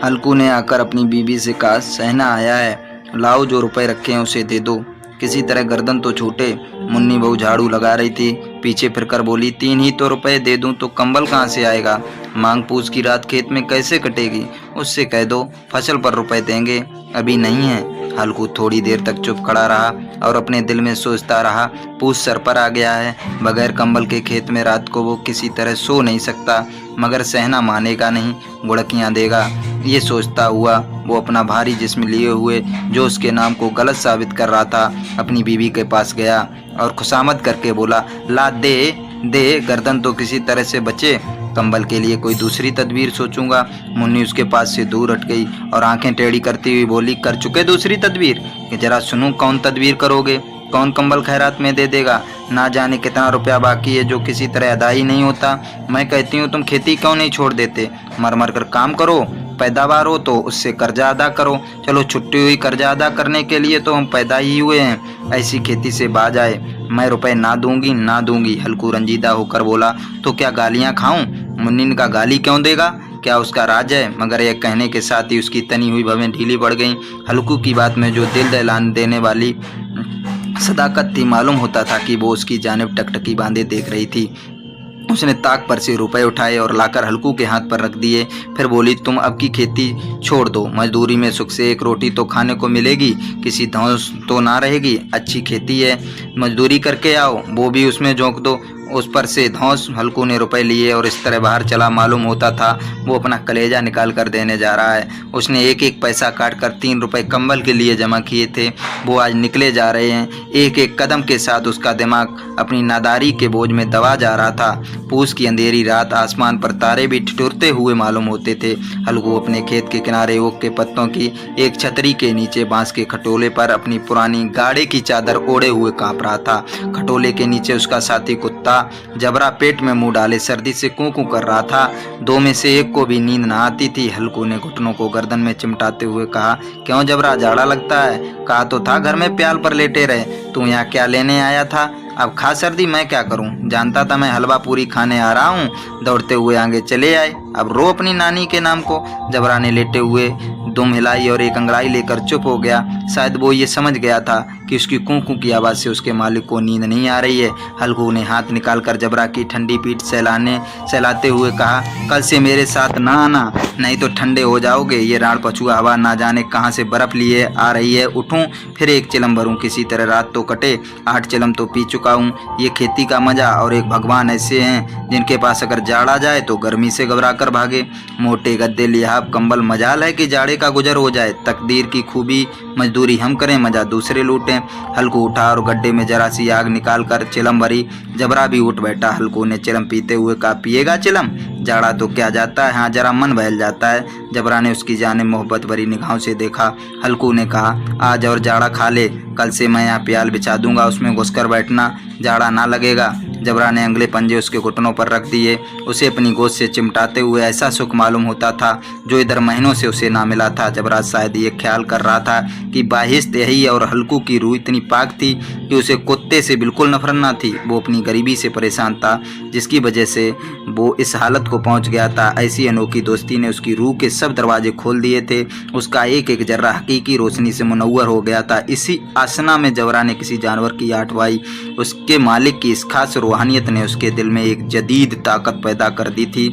हल्कू ने आकर अपनी बीवी से कहा, सहना आया है, लाओ जो रुपए रखे हैं उसे दे दो, किसी तरह गर्दन तो छूटे। मुन्नी बहू झाड़ू लगा रही थी, पीछे फिरकर बोली, 3 ही तो रुपए दे दूं तो कंबल कहाँ से आएगा? मांग पूछ की रात खेत में कैसे कटेगी? उससे कह दो फसल पर रुपए देंगे, अभी नहीं है। हल्कू थोड़ी देर तक चुप खड़ा रहा और अपने दिल में सोचता रहा, पूछ सर पर आ गया है, बगैर कंबल के खेत में रात को वो किसी तरह सो नहीं सकता, मगर सहना मानेगा नहीं, गुड़कियाँ देगा। ये सोचता हुआ वो अपना भारी जिस्म लिए हुए जो उसके नाम को गलत साबित कर रहा था अपनी बीवी के पास गया और खुशामद करके बोला, ला दे दे, गर्दन तो किसी तरह से बचे, कंबल के लिए कोई दूसरी तदबीर सोचूंगा। मुन्नी उसके पास से दूर हट गई और आंखें टेढ़ी करती हुई बोली, कर चुके दूसरी तदबीर? कि जरा सुनूं कौन तदबीर करोगे? कौन कंबल खैरात में दे देगा? ना जाने कितना रुपया बाकी है जो किसी तरह अदा ही नहीं होता। मैं कहती हूँ तुम खेती क्यों नहीं छोड़ देते, मर मर कर काम करो, पैदावार हो तो उससे कर्जा अदा करो। चलो छुट्टी हुई कर्जा अदा करने के लिए तो हम पैदा ही हुए हैं, ऐसी खेती से बाज आए। मैं रुपए ना दूंगी ना दूंगी। हल्कू रंजीदा होकर बोला, तो क्या गालियां खाऊं? मुन्नी ने कहा, गाली क्यों देगा, क्या उसका राज है? मगर यह कहने के साथ ही उसकी तनी हुई भवें ढीली पड़ गईं। हल्कू की बात में जो दिल दहलाने देने वाली सदाकत थी, मालूम होता था कि वो उसकी जानिब टकटकी बांधे देख रही थी। उसने ताक पर से रुपए उठाए और लाकर हल्कू के हाथ पर रख दिए। फिर बोली, तुम अब की खेती छोड़ दो, मजदूरी में सुख से एक रोटी तो खाने को मिलेगी, किसी धौंस तो ना रहेगी। अच्छी खेती है, मजदूरी करके आओ, वो भी उसमें झोंक दो, उस पर से धौंस। हल्कू ने रुपए लिए और इस तरह बाहर चला। मालूम होता था वो अपना कलेजा निकाल कर देने जा रहा है। उसने एक एक पैसा काट कर 3 रुपए कंबल के लिए जमा किए थे, वो आज निकले जा रहे हैं। एक एक कदम के साथ उसका दिमाग अपनी नादारी के बोझ में दबा जा रहा था। पूस की अंधेरी रात, आसमान पर तारे भी ठिठुरते हुए मालूम होते थे। हल्कू अपने खेत के किनारे ओक के पत्तों की एक छतरी के नीचे बांस के खटोले पर अपनी पुरानी गाड़े की चादर ओढ़े हुए कांप रहा था। खटोले के नीचे उसका साथी कुत्ता जबरा पेट में मुंह डाले सर्दी से कूं कूं कर रहा था। दो में से एक को भी नींद न आती थी। हल्कू ने घुटनों को गर्दन में चिमटाते हुए कहा, क्यों जबरा, जाड़ा लगता है? कहा तो था घर में प्याल पर लेटे रहे, तू यहाँ क्या लेने आया था? अब खा सर्दी, मैं क्या करूं? जानता था मैं हलवा पूरी खाने आ रहा हूं। दौड़ते हुए आगे चले आए, अब रो अपनी नानी के नाम को। जबरा ने लेटे हुए दुम हिलाई और एक अंगड़ाई लेकर चुप हो गया। शायद वो ये समझ गया था कि उसकी कूं कूं की आवाज़ से उसके मालिक को नींद नहीं आ रही है। हल्कू ने हाथ निकालकर जबरा की ठंडी पीठ सहलाते हुए कहा, कल से मेरे साथ ना आना, नहीं तो ठंडे हो जाओगे। ये राण पछुआ हवा ना जाने कहाँ से बर्फ लिए आ रही है। उठूं फिर एक चिलम भरूं, किसी तरह रात तो कटे। 8 चिलम तो पी चुका हूँ। ये खेती का मजा और एक भगवान ऐसे हैं जिनके पास अगर जाड़ आ जाए तो गर्मी से घबरा कर भागे। मोटे गद्दे लिहाफ कंबल, मजाल है कि जाड़े का गुजर हो जाए। तकदीर की खूबी, मजदूरी हम करें, मजा दूसरे लूटें। हल्कू उठा और गड्ढे में जरा सी आग निकाल कर चिलम भरी। जबरा भी उठ बैठा। हल्कू ने चिलम पीते हुए कहा, पिएगा चिलम? जाड़ा तो क्या जाता है, हाँ जरा मन बहल जाता है। जबरा ने उसकी जानिब मोहब्बत भरी निगाहों से देखा। हल्कू ने कहा, आज और जाड़ा खा ले, कल से मैं यहाँ प्याल बिछा दूंगा, उसमें घुसकर बैठना, जाड़ा ना लगेगा। जबरा ने अंगले पंजे उसके घुटनों पर रख दिए। उसे अपनी गोद से चिमटाते हुए ऐसा सुख मालूम होता था जो इधर महीनों से उसे ना मिला था। जबरा शायद ये ख्याल कर रहा था कि बाहिश्त यही और हल्कू की रूह इतनी पाक थी कि उसे कुत्ते से बिल्कुल नफरत ना थी। वो अपनी गरीबी से परेशान था जिसकी वजह से वो इस हालत को पहुंच गया था। ऐसी अनोखी दोस्ती ने उसकी रूह के सब दरवाजे खोल दिए थे। उसका एक एक जर्रा हकीकी रोशनी से मुनव्वर हो गया था। इसी आसना में जबरा ने किसी जानवर की आठ वाई। उसके मालिक की इस खास रूहानियत ने उसके दिल में एक जदीद ताकत पैदा कर दी थी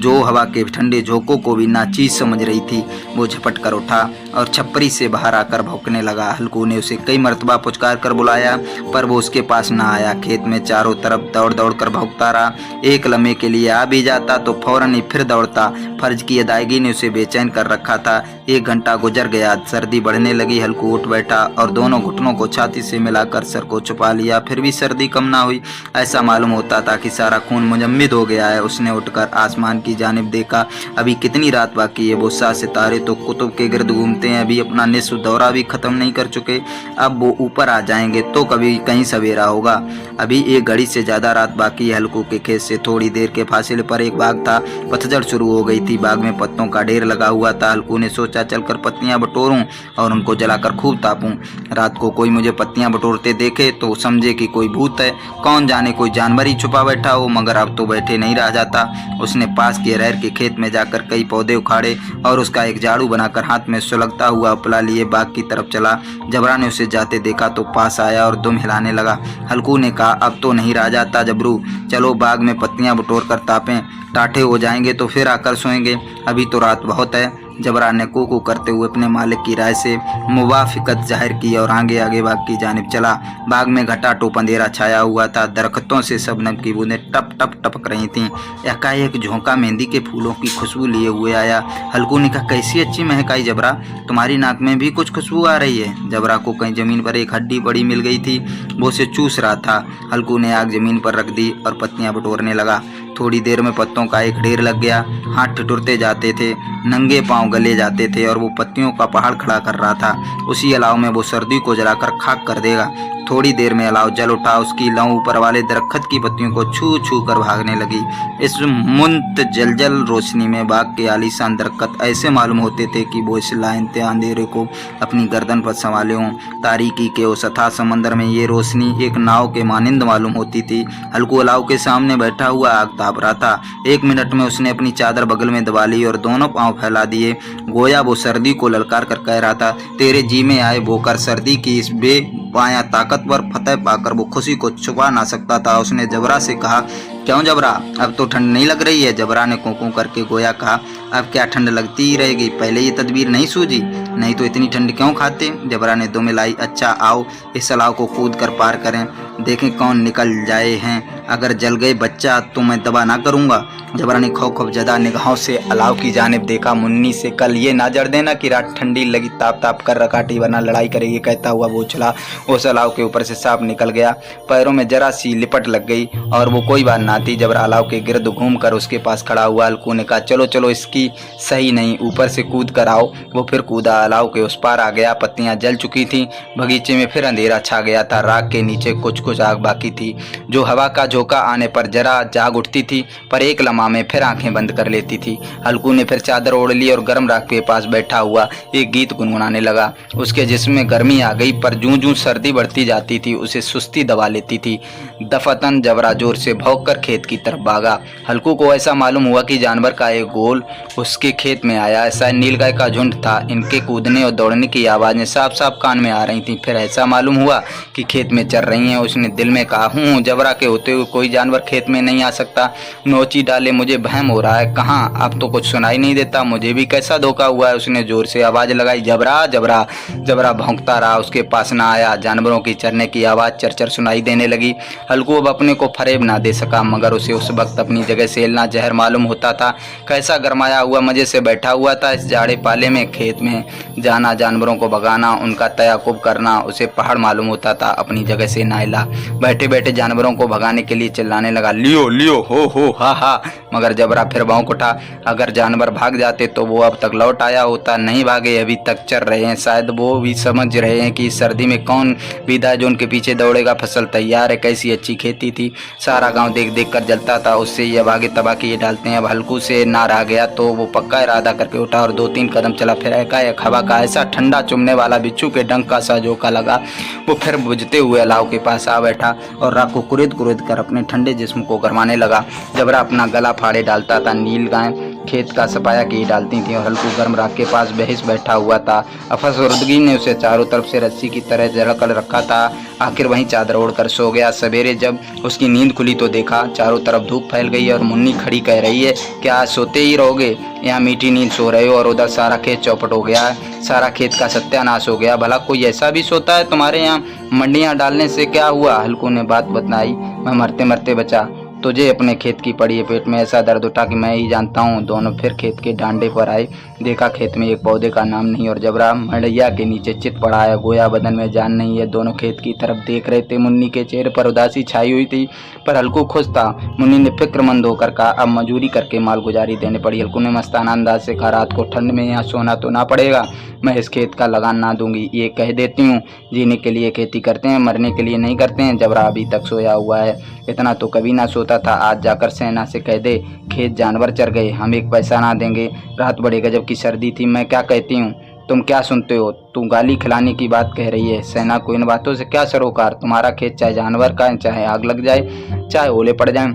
जो हवा के ठंडे झोंकों को भी नाचीज समझ रही थी। वो झपट कर उठा और छप्परी से बाहर आकर भौंकने लगा। हल्कू ने उसे कई मरतबा पुचकार कर बुलाया पर वो उसके पास ना आया। खेत में चारों तरफ दौड़ दौड़ कर भौंकता रहा। एक लम्हे के लिए आ भी जाता तो फौरन ही फिर दौड़ता। फर्ज की अदायगी ने उसे बेचैन कर रखा था। 1 घंटा गुजर गया। सर्दी बढ़ने लगी। हल्कू उठ बैठा और दोनों घुटनों को छाती से मिलाकर सर को छुपा लिया। फिर भी सर्दी कम ना हुई। ऐसा मालूम होता था कि सारा खून मुजम्मिद हो गया है। उसने उठकर आसमान की जानिब देखा। अभी कितनी रात बाकी है। वो 7 सितारे तो कुतुब के गिर्द घूमते हैं। अभी अपना निस्फ दौरा भी खत्म नहीं कर चुके। अब वो ऊपर आ जाएंगे तो कभी कहीं सवेरा होगा। अभी 1 घड़ी से ज्यादा रात बाकी है। हल्कू के खेत से थोड़ी देर के फासले पर एक बाग था। पतझड़ शुरू हो गई थी। बाग में पत्तों का ढेर लगा हुआ था। हल्कू ने सोचा चलकर पत्तियां बटोरूं और उनको जलाकर खूब तापूं। रात को कोई मुझे पत्तियां बटोरते देखे तो समझे कि कोई भूत है। कौन जाने कोई जानवर ही छुपा बैठा हो। मगर अब तो बैठे नहीं रह जाता। उसने पास के अरहर के खेत में जाकर कई पौधे उखाड़े और उसका एक झाड़ू बनाकर हाथ में सुलगता हुआ उपला लिए बाग की तरफ चला। जबरा ने उसे जाते देखा तो पास आया और दुम हिलाने लगा। हल्कू ने कहा, अब तो नहीं रह जाता जबरू, चलो बाग में पत्तियां बटोर कर तापें, टाठे हो जाएंगे तो फिर आकर सोएंगे, अभी तो रात बहुत है। जबरा ने कू करते हुए अपने मालिक की राय से मुवाफिकत जाहिर की और आगे आगे बाग की जानिब चला। बाग में घटाटोप अंधेरा छाया हुआ था। दरख्तों से शबनम की बूंदें टप टप टपक रही थीं। एकाएक झोंका मेहंदी के फूलों की खुशबू लिए हुए आया। हल्कू ने कहा, कैसी अच्छी महक आई जबरा, तुम्हारी नाक में भी कुछ खुशबू आ रही है। जबरा को कहीं जमीन पर एक हड्डी बड़ी मिल गई थी, वो उसे चूस रहा था। हल्कू ने आग जमीन पर रख दी और पत्तियां बटोरने लगा। थोड़ी देर में पत्तों का एक ढेर लग गया। हाथ ठिठुरते जाते थे, नंगे पांव गले जाते थे और वो पत्तियों का पहाड़ खड़ा कर रहा था। उसी अलाव में वो सर्दी को जलाकर खाक कर देगा। थोड़ी देर में अलाव जल उठा। उसकी लौ ऊपर वाले दरख्त की पत्तियों को छू छू कर भागने लगी। इस मुंतजलजल रोशनी में बाग के आलीशान दरख्त ऐसे मालूम होते थे कि वो इस लाइनते अंधेरे को अपनी गर्दन पर संभाले हों। तारीकी के उस अथाह समंदर में ये रोशनी एक नाव के मानिंद मालूम होती थी। हल्कू अलाव के सामने बैठा हुआ आग ताप रहा था। 1 मिनट में उसने अपनी चादर बगल में दबा ली और दोनों पांव फैला दिए। गोया वो सर्दी को ललकार कर कह रहा था, तेरे जी में आए बोकर सर्दी की इस बेपाया ताकतवर फतेह पाकर वो खुशी को छुपा ना सकता था। उसने जबरा से कहा, क्यों जबरा, अब तो ठंड नहीं लग रही है? जबरा ने कों करके गोया कहा, अब क्या ठंड लगती ही रहेगी, पहले ये तदबीर नहीं सूझी? नहीं तो इतनी ठंड क्यों खाते? जबरा ने दो मिलाई। अच्छा आओ इस अलाव को कूद कर पार करें, देखें कौन निकल जाए हैं। अगर जल गए बच्चा तो मैं दबा ना करूंगा। जबरा ने खौफजदा निगाहों से अलाव की जानिब देखा। मुन्नी से कल ये ना जड़ देना कि रात ठंडी लगी, ताप ताप कर रकाटी वरना लड़ाई करेगी, कहता हुआ वो उछला। उस अलाव के ऊपर से सांप निकल गया। पैरों में जरा सी लिपट लग गई और वो कोई बात ना थी। जबरा अलाव के गिर्द घूम कर उसके पास खड़ा हुआ। हल्कू ने कहा, चलो चलो इसकी सही नहीं, ऊपर से कूद कर आओ। वो फिर कूदा, अलाव के उस पार आ गया। पत्तियां जल चुकी थीं। बगीचे में फिर अंधेरा छा गया था। राख के नीचे कुछ कुछ आग बाकी थी, जो हवा का झोंका आने पर जरा जाग उठती थी, पर एक लम्हा में फिर आंखें बंद कर लेती थी। हल्कू ने फिर चादर ओढ़ ली और गर्म राख के पास बैठा हुआ एक गीत गुनगुनाने लगा। उसके जिस्म में गर्मी आ गई, पर जूं जूं सर्दी बढ़ती जाती थी उसे सुस्ती दबा लेती थी। दफतन जबरा जोर से भौंक कर खेत की तरफ भागा। हल्कू को ऐसा मालूम हुआ कि जानवर का एक गोल उसके खेत में आया। ऐसा नीलगाय का झुंड था। इनके कूदने और दौड़ने की आवाज़ें साफ साफ कान में आ रही थीं। फिर ऐसा मालूम हुआ कि खेत में चर रही हैं। उसने दिल में कहा, जबरा के होते हुए कोई जानवर खेत में नहीं आ सकता। नोची डाले, मुझे वहम हो रहा है। कहाँ, अब तो कुछ सुनाई नहीं देता। मुझे भी कैसा धोखा हुआ है। उसने जोर से आवाज़ लगाई, जबरा जबरा। जबरा भौंकता रहा, उसके पास ना आया। जानवरों की चरने की आवाज़ चरचर सुनाई देने लगी। हल्कू अब अपने को फरेब ना दे सका, मगर उसे उस वक्त अपनी जगह से हिलना जहर मालूम होता था। कैसा गरमाया हुआ मजे से बैठा हुआ था इस जाड़े पाले में। खेत में जाना, जानवरों को भगाना, उनका तयाकुब करना उसे पहाड़ मालूम होता था। अपनी जगह से ना हिला। बैठे बैठे जानवरों को भगाने के लिए चिल्लाने लगा, लियो लियो, हो हा हा। मगर जबरा फिर भौंक उठा। अगर जानवर भाग जाते तो वो अब तक लौट आया होता। नहीं भागे, अभी तक चर रहे हैं। शायद वो भी समझ रहे हैं कि इस सर्दी में कौन विदा जो उनके पीछे दौड़ेगा। फसल तैयार है। कैसी अच्छी खेती थी, सारा गांव देख देख कर जलता था। उससे ये आगे तबाह किए डालते हैं। अब हल्कू से ना रह गया तो वो पक्का इरादा करके उठा और 2-3 कदम चला। फिर एकाएक हवा का ऐसा ठंडा चुभने वाला बिच्छू के डंक का सा झोंका लगा। वो फिर बुझते हुए अलाव के पास आ बैठा और राख को कुरेद कुरेद कर अपने ठंडे जिस्म को गरमाने लगा। जबरा अपना गला फाड़े डालता था। नील गाय खेत का सफाया की डालती थी और हल्कू गर्म राख के पास बहिस बैठा हुआ था। अफसरदगी ने उसे चारों तरफ से रस्सी की तरह जकड़ रखा था। आखिर वहीं चादर ओढ़कर सो गया। सवेरे जब उसकी नींद खुली तो देखा चारों तरफ धूप फैल गई है और मुन्नी खड़ी कह रही है, क्या आज सोते ही रहोगे? यहाँ मीठी नींद सो रहे हो और उधर सारा खेत चौपट हो गया है। सारा खेत का सत्यानाश हो गया। भला कोई ऐसा भी सोता है तुम्हारे यहाँ? मंडियाँ डालने से क्या हुआ? हल्कू ने बात बताई, मैं मरते मरते बचा। तुझे अपने खेत की पड़ी है। पेट में ऐसा दर्द उठा कि मैं ही जानता हूँ। दोनों फिर खेत के डांडे पर आए। देखा खेत में एक पौधे का नाम नहीं और जबरा मड़ैया के नीचे चित पड़ा है। गोया बदन में जान नहीं है। दोनों खेत की तरफ देख रहे थे। मुन्नी के चेहरे पर उदासी छाई हुई थी, पर हल्कू खुश था। मुन्नी ने फिक्रमंद होकर कहा, अब मजूरी करके मालगुजारी देने पड़ी। हल्कू ने मस्ताना अंदाज से कहा, रात को ठंड में यहाँ सोना तो ना पड़ेगा। मैं इस खेत का लगान ना दूंगी, ये कह देती हूँ। जीने के लिए खेती करते हैं, मरने के लिए नहीं करते हैं। जबरा अभी तक सोया हुआ है। इतना तो कभी ना सोता था। आज जाकर सेना से कह दे, खेत जानवर चर गए, हम एक पैसा ना देंगे। रात बड़े गजब की सर्दी थी। मैं क्या कहती हूँ, तुम क्या सुनते हो? तू गाली खिलाने की बात कह रही है। सेना को इन बातों से क्या सरोकार? तुम्हारा खेत चाहे जानवर का, चाहे आग लग जाए, चाहे ओले पड़ जाए,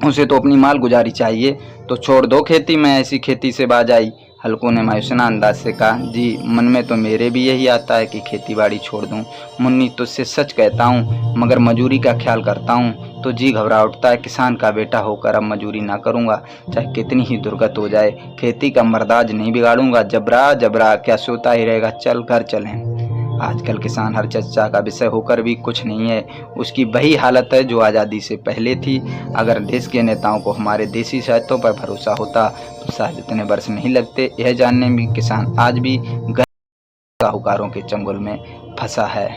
उसे तो अपनी माल गुजारी चाहिए। तो छोड़ दो खेती, मैं ऐसी खेती से बाज आई। हल्कू ने मायूसना अंदाज से कहा। जी, मन में तो मेरे भी यही आता है कि खेती बाड़ी छोड़ दूं मुन्नी, तुझसे सच कहता हूँ, मगर मजूरी का ख्याल करता हूँ तो जी घबरा उठता है। किसान का बेटा होकर अब मजूरी ना करूँगा, चाहे कितनी ही दुर्गत हो जाए। खेती का मर्दाज नहीं बिगाड़ूंगा। जबरा जबरा क्या सोता ही रहेगा, चल घर चलें। आजकल किसान हर चर्चा का विषय होकर भी कुछ नहीं है। उसकी वही हालत है जो आज़ादी से पहले थी। अगर देश के नेताओं को हमारे देसी साहित्यों पर भरोसा होता तो शायद इतने वर्ष नहीं लगते यह जानने में किसान आज भी साहूकारों के चंगुल में फंसा है।